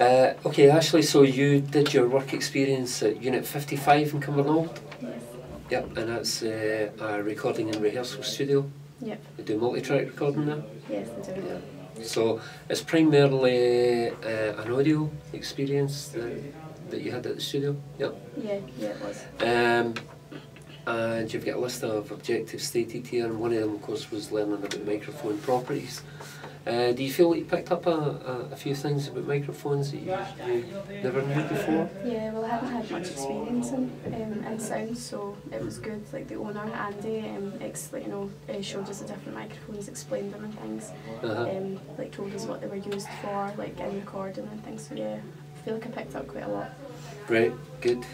Okay, Ashley, so you did your work experience at Unit 55 in Cumbernauld? Yes. Yep, and that's a recording and rehearsal studio? Yep. You do multi-track recording there? Yes, I do. Yeah. So it's primarily an audio experience that you had at the studio? Yep. Yeah, it was. And you've got a list of objectives stated here, and one of them, of course, was learning about microphone properties. Do you feel that you picked up a few things about microphones that you never knew before? Yeah, well, I hadn't had much experience in sound, so it was good. Like the owner, Andy, showed us the different microphones, explained them and things, like told us what they were used for, like in recording and things. So yeah, I feel like I picked up quite a lot. Right, good.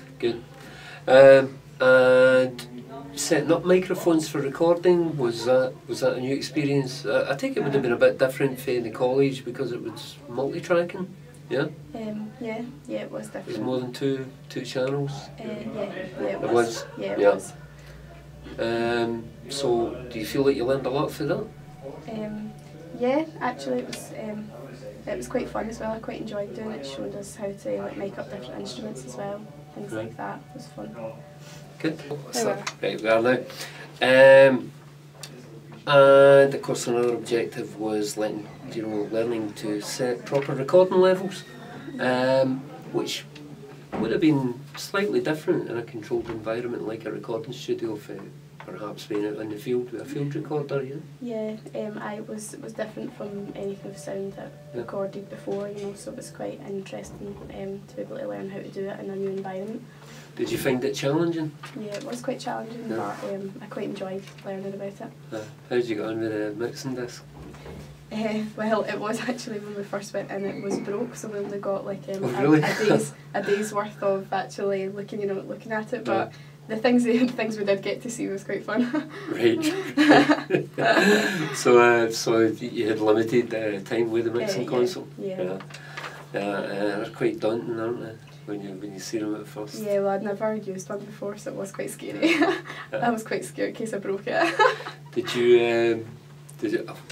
And setting up microphones for recording, was that a new experience? I think it would have been a bit different for the college because it was multi-tracking, yeah? Yeah, it was different. It was more than two channels? Yeah, it was. It was? Yeah, it was. So, do you feel like you learned a lot through that? Yeah, actually it was quite fun as well. I quite enjoyed doing it. It showed us how to like make up different instruments as well, things like that. It was fun. Good. Right, we are now. And of course another objective was learning to set proper recording levels, which would have been slightly different in a controlled environment like a recording studio for perhaps being out in the field with a field recorder, yeah? Yeah, it was different from any kind of sound that recorded before, so it was quite interesting to be able to learn how to do it in a new environment. Did you find it challenging? Yeah, it was quite challenging, but I quite enjoyed learning about it. How did you get on with the mixing disc? Well, it was actually when we first went in, it was broke, so we only got like really? a day's worth of actually looking at it. But the things we did get to see was quite fun. Right. So you had limited time with the mixing console. Yeah. They're quite daunting, aren't they? When you see them at first. Yeah, well, I'd never used one before, so it was quite scary. I was quite scared in case I broke it. Did you?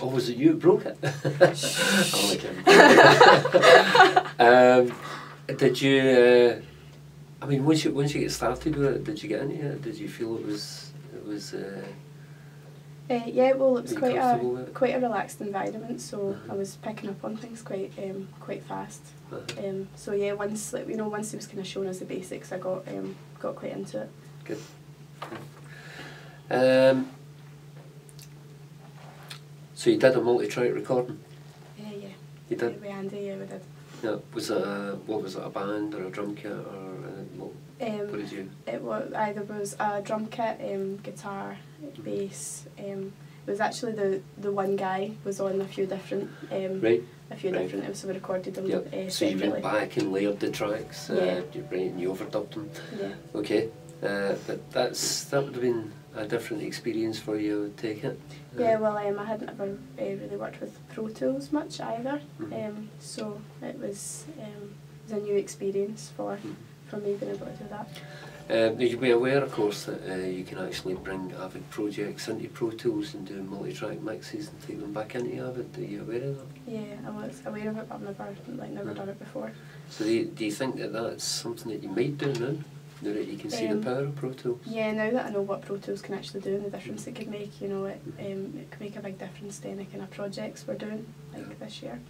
Was it you who broke it? I'm kidding. Did you? I mean, once you get started with it, did you get into it? Did you feel it was? Yeah, well, it was quite a relaxed environment, so I was picking up on things quite fast. So yeah, once he was kind of showing us the basics, I got quite into it. Good. So you did a multi-track recording? Yeah. You did? With Andy, yeah, we did. Yeah. Was it a band or a drum kit or what did you? It was a drum kit, guitar, bass. It was actually the one guy was on a few different different. So we recorded them. Yep. So you went back and layered the tracks. Yeah. You overdubbed them. Yeah. Okay. But that would have been a different experience for you, I would take it. Yeah, well, I hadn't ever really worked with Pro Tools much either, so it was a new experience for me being able to do that. You'll be aware, of course, that you can actually bring Avid projects into Pro Tools and do multi-track mixes and take them back into Avid. Are you aware of that? Yeah, I was aware of it, but I've never done it before. So do you think that that's something that you might do now that you can see the power of Pro Tools? Yeah, now that I know what Pro Tools can actually do and the difference it could make, it could make a big difference to any kind of projects we're doing, like this year.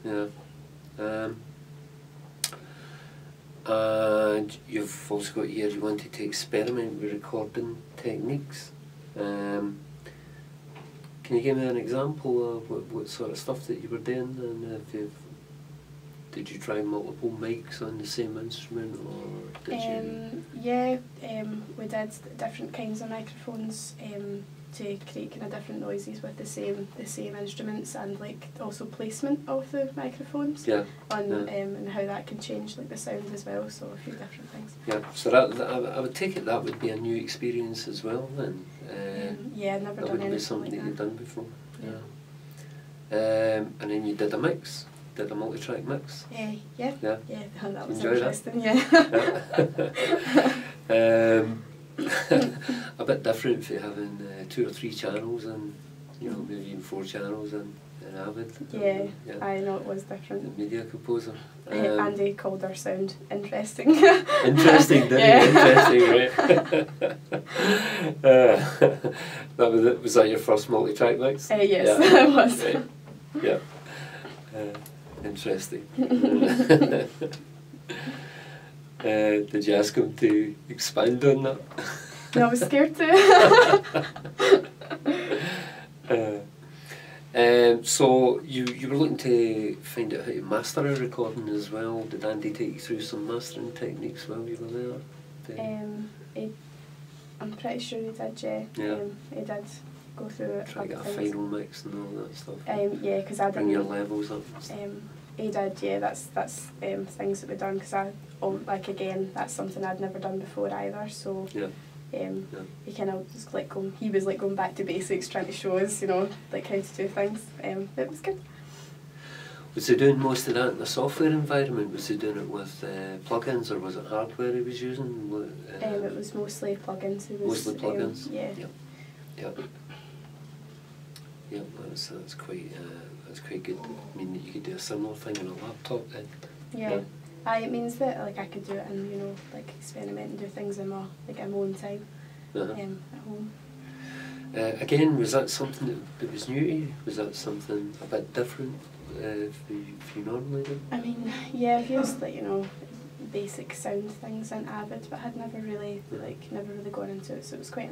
Yeah. And you've also got here, you wanted to experiment with recording techniques. Can you give me an example of what sort of stuff that you were doing, and did you try multiple mics on the same instrument, or did you? Yeah, we did different kinds of microphones to create kind of different noises with the same instruments, and like also placement of the microphones. Yeah. And how that can change like the sound as well. So a few different things. Yeah. So that I would take it that would be a new experience as well then. Yeah, I've never done anything like that. That wouldn't be something that you've done before. Yeah. And then you did a mix. Did a multi-track mix? Yeah, that was Enjoyed interesting. That? Yeah. A bit different for having 2 or 3 channels and maybe even 4 channels and Avid. Yeah, I know it was different. The media composer. Andy called our sound interesting. Interesting, didn't he? Interesting, right? That was it. Was that your first multi-track mix? Yes, it was. Right. Yeah. Interesting. Did you ask him to expand on that? No, I was scared to. So you were looking to find out how to master a recording as well. Did Andy take you through some mastering techniques while you were there? I'm pretty sure he did, yeah. He did go through it. Try to get a final mix and all that stuff. Yeah, because I didn't... Bring your levels up. He did, yeah, that's things that we've done, because again, that's something I'd never done before either, so... Yeah. He kind of was like going back to basics, trying to show us, like how to do things. It was good. Was he doing most of that in the software environment? Was he doing it with plugins, or was it hardware he was using? It was mostly plugins. Mostly plugins. Yeah. Yeah, that's quite good. I mean, you could do a similar thing on a laptop then. Yeah. It means that I could do it and experiment and do things in my own time at home. Again, was that something that was new to you? Was that something a bit different if you normally do? I mean, yeah, I've used basic sound things in Avid, but I'd never really gone into it. So it was quite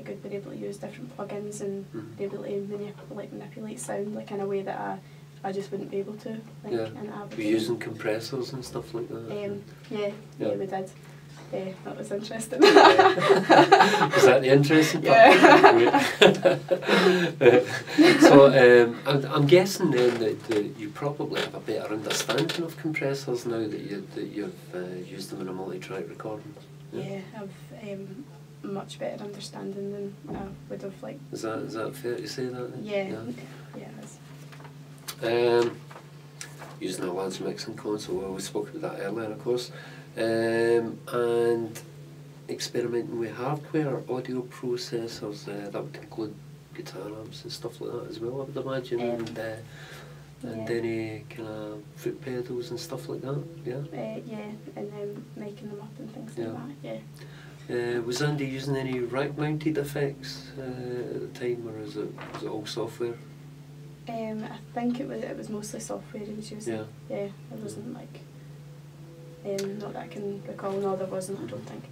good being able to use different plugins and be able to manipulate sound in a way that I just wouldn't be able to in Avid. Were you using compressors and stuff like that? Yeah, we did. That was interesting. Was that the interesting part? Yeah. So I'm guessing then that you probably have a better understanding of compressors now that you've used them in a multi-track recording. Yeah, I've much better understanding than I would have Is that fair to say that? Yeah, it is. Using a large mixing console, we spoke about that earlier, of course, and experimenting with hardware, audio processors, that would include guitar amps and stuff like that as well, I would imagine, and any kind of foot pedals and stuff like that, yeah? And making them up and things like that, yeah. Was Andy using any rack-mounted effects at the time, or was it all software? I think it was mostly software he was using. Yeah, it wasn't not that I can recall. No, there wasn't. I don't think.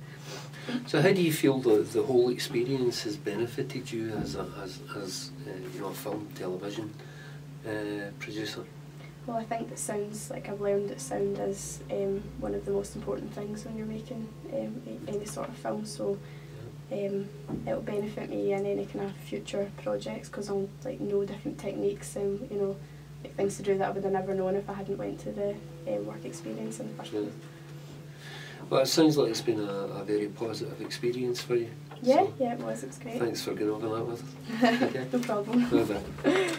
So, how do you feel the whole experience has benefited you as a film, television producer? Well, I think that sounds I've learned that sound is one of the most important things when you're making any sort of film. So. It'll benefit me in any kind of future projects because I'll know different techniques and things to do that I would have never known if I hadn't went to the work experience in the first place. Well, it sounds like it's been a very positive experience for you. Yeah, it was. It was great. Thanks for going over that with us. Okay. No problem. Bye-bye.